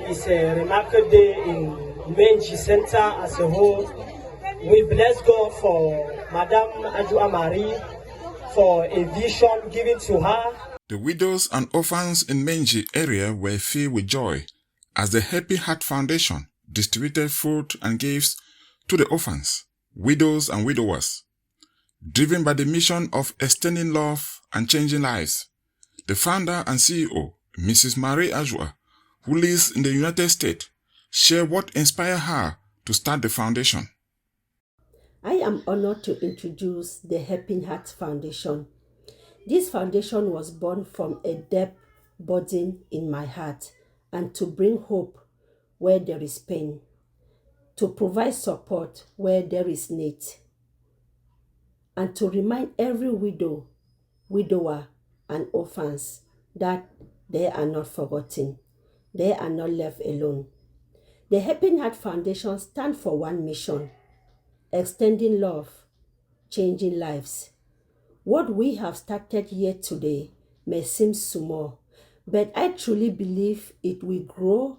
is a remarkable day in Menji Center as a whole. We bless God for Madame Ajua Marie for a vision given to her. The widows and orphans in Menji area were filled with joy as the Happy Heart Foundation distributed food and gifts to the orphans, widows and widowers. Driven by the mission of extending love and changing lives, the founder and CEO, Mrs. Marie Ajua, who lives in the United States, shared what inspired her to start the foundation. I am honored to introduce the Happy Heart Foundation. This foundation was born from a deep burden in my heart and to bring hope where there is pain, to provide support where there is need, and to remind every widow, widower, and orphans that they are not forgotten, they are not left alone. The Happy Heart Foundation stands for one mission: extending love, changing lives. What we have started here today may seem small, but I truly believe it will grow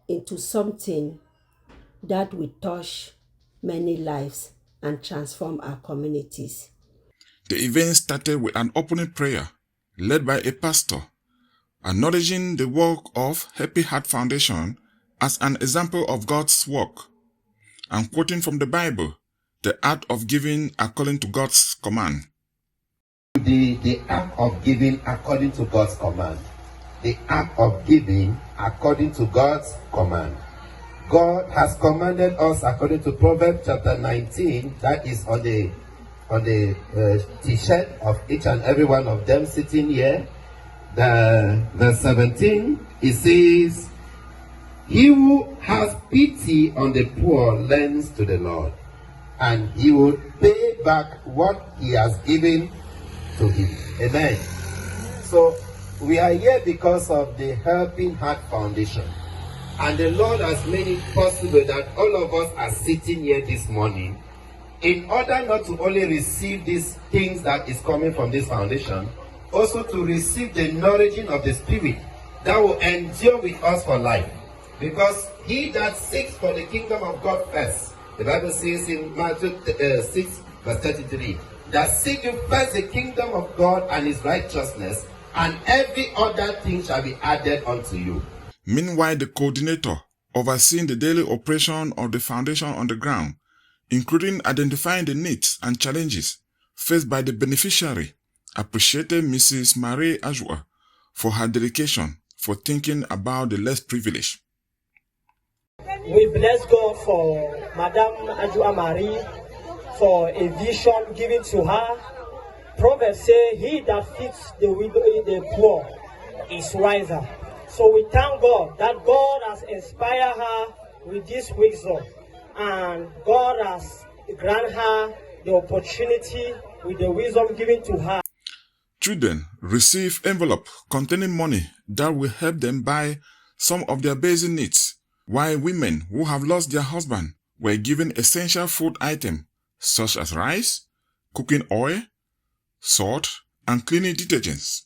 into something that will touch many lives and transform our communities. The event started with an opening prayer led by a pastor, acknowledging the work of Happy Heart Foundation as an example of God's work, and quoting from the Bible, the art of giving according to God's command. The act of giving according to God's command. The act of giving according to God's command. God has commanded us according to Proverbs chapter 19, that is on the t-shirt of each and every one of them sitting here. The verse 17, it says, "He who has pity on the poor lends to the Lord, and he will pay back what he has given to him." Amen. So we are here because of the Helping Heart Foundation, and the Lord has made it possible that all of us are sitting here this morning in order not to only receive these things that is coming from this foundation, also to receive the nourishing of the Spirit that will endure with us for life. Because he that seeks for the kingdom of God first, the Bible says in Matthew 6 verse 33, that seek you first the kingdom of God and his righteousness, and every other thing shall be added unto you. Meanwhile, the coordinator overseeing the daily operation of the foundation on the ground, including identifying the needs and challenges faced by the beneficiary, appreciated Mrs. Marie Ajua for her dedication for thinking about the less privileged. We bless God for Madame Ajua Marie for a vision given to her. Proverbs say, "He that feeds the widow, the poor, is wiser." So we thank God that God has inspired her with this wisdom, and God has granted her the opportunity with the wisdom given to her. Children receive envelope containing money that will help them buy some of their basic needs, while women who have lost their husband were given essential food items such as rice, cooking oil, salt, and cleaning detergents.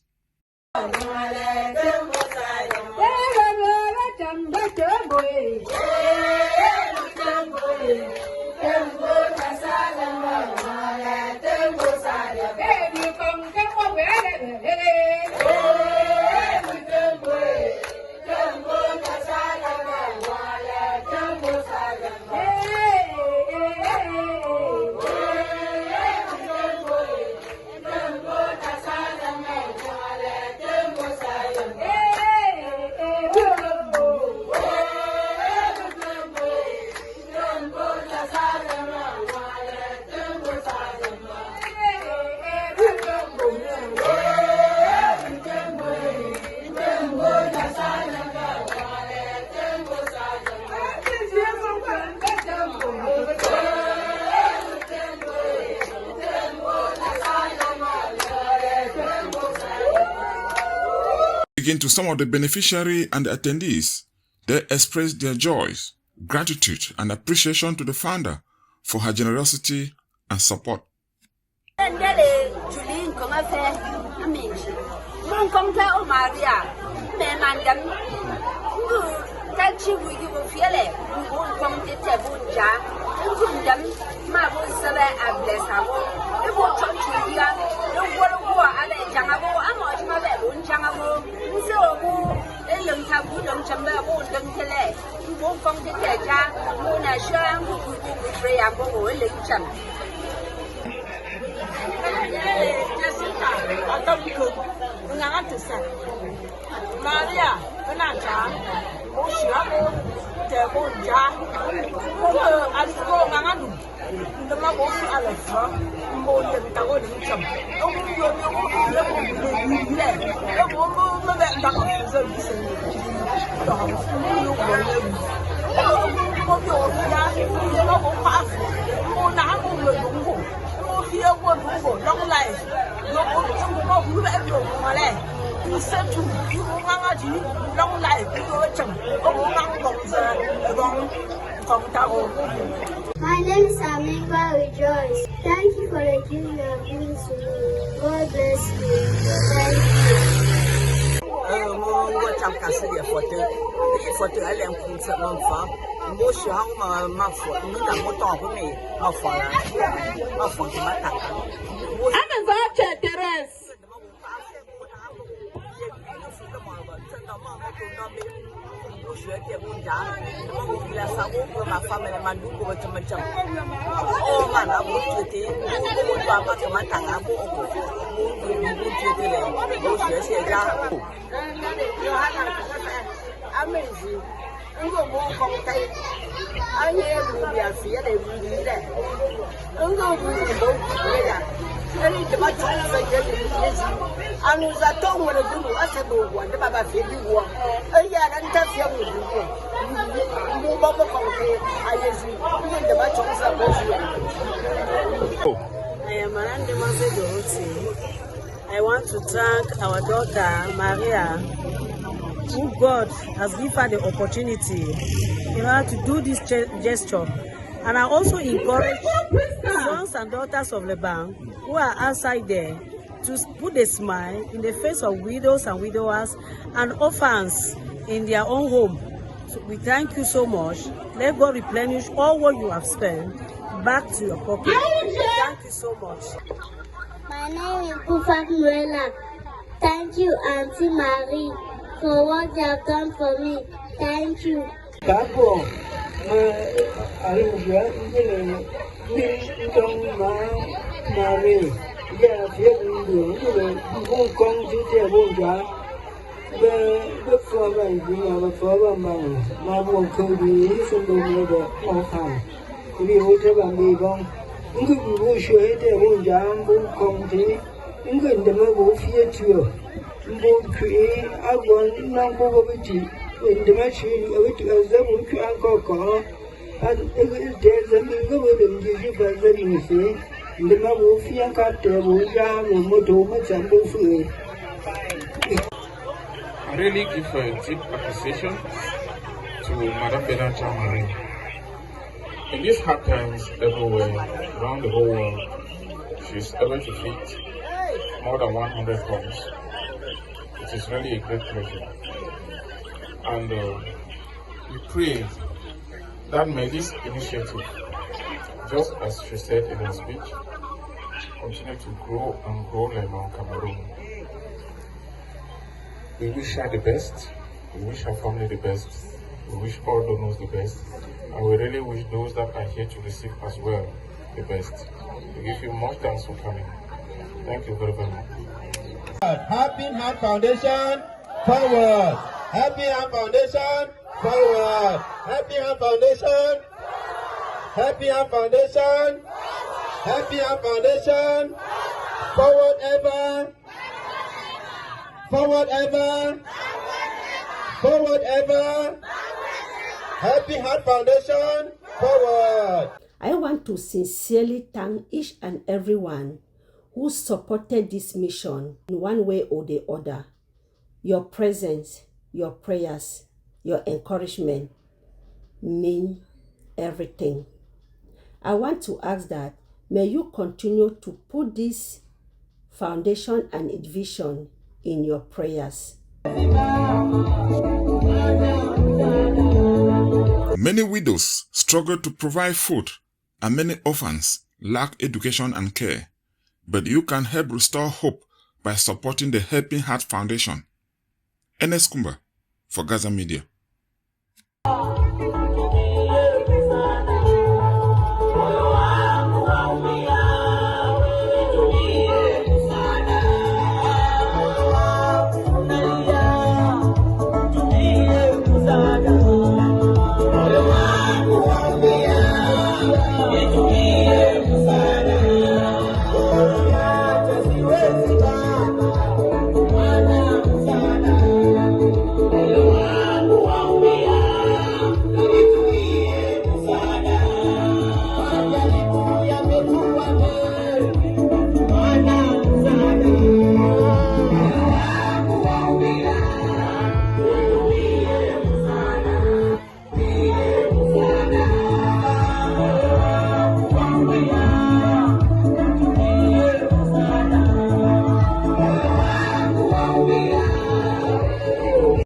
Speaking to some of the beneficiaries and the attendees, they expressed their joys, gratitude, and appreciation to the founder for her generosity and support. Male, who come to Tabunja, and put them, my boy, I bless her. It won't come to you. Don't want to go at a Jangabo, I'm not my bed, one Jangabo, so a young taboo, young chamber, won't come to lay. You won't come to Taja, won't I share who will betray a boy, a little champ. I thought you could. Maria, Benata, Oshiamo, Tebonja, Asco Mamadu, the Mabosi Alexa, more than Tagonism. Long life. Long life. My name is Aminga Rejoice. Thank you for the gift you have given to me. God bless you. Thank you. Amazing. I'm going to walk on tape. I hear you fear they will be there. I'm going to go together. I need to watch all the things. I was at home when I do what I do. What the Baba feel you want. Oh, yeah, and that's your way. You move up on tape. I see. You need to watch all the things. I am Miranda Mazedo. I want to thank our daughter, Maria, who God has given her the opportunity in order to do this gesture. And I also encourage sons and daughters of Lebanon who are outside there to put a smile in the face of widows and widowers and orphans in their own home. So we thank you so much. Let God replenish all what you have spent back to your pocket. Thank you so much. My name is Kufak Muela. Thank you, Auntie Marie, for what you have done for me. Thank you. I really give a deep appreciation to Madam Beneficiary. In these hard times everywhere, around the whole world, she's able to feed more than 100 homes. It is really a great pleasure. And we pray that may this initiative, just as she said in her speech, continue to grow and grow Lebanon, Cameroon. We wish her the best, we wish her family the best, we wish all donors the best, and we really wish those that are here to receive as well the best. We give you much thanks for coming. Thank you very, very much. Happy Heart Foundation, forward. Happy Heart Foundation, forward. Happy Heart Foundation. Happy Heart Foundation. Happy Heart Foundation. Forward ever. Forward ever. Forward ever. Happy Heart Foundation, forward. I want to sincerely thank each and everyone who supported this mission in one way or the other. Your presence, your prayers, your encouragement mean everything. I want to ask that may you continue to put this foundation and its vision in your prayers. Many widows struggle to provide food, and many orphans lack education and care. But you can help restore hope by supporting the Helping Heart Foundation. Enes Kumba for Gaza Media.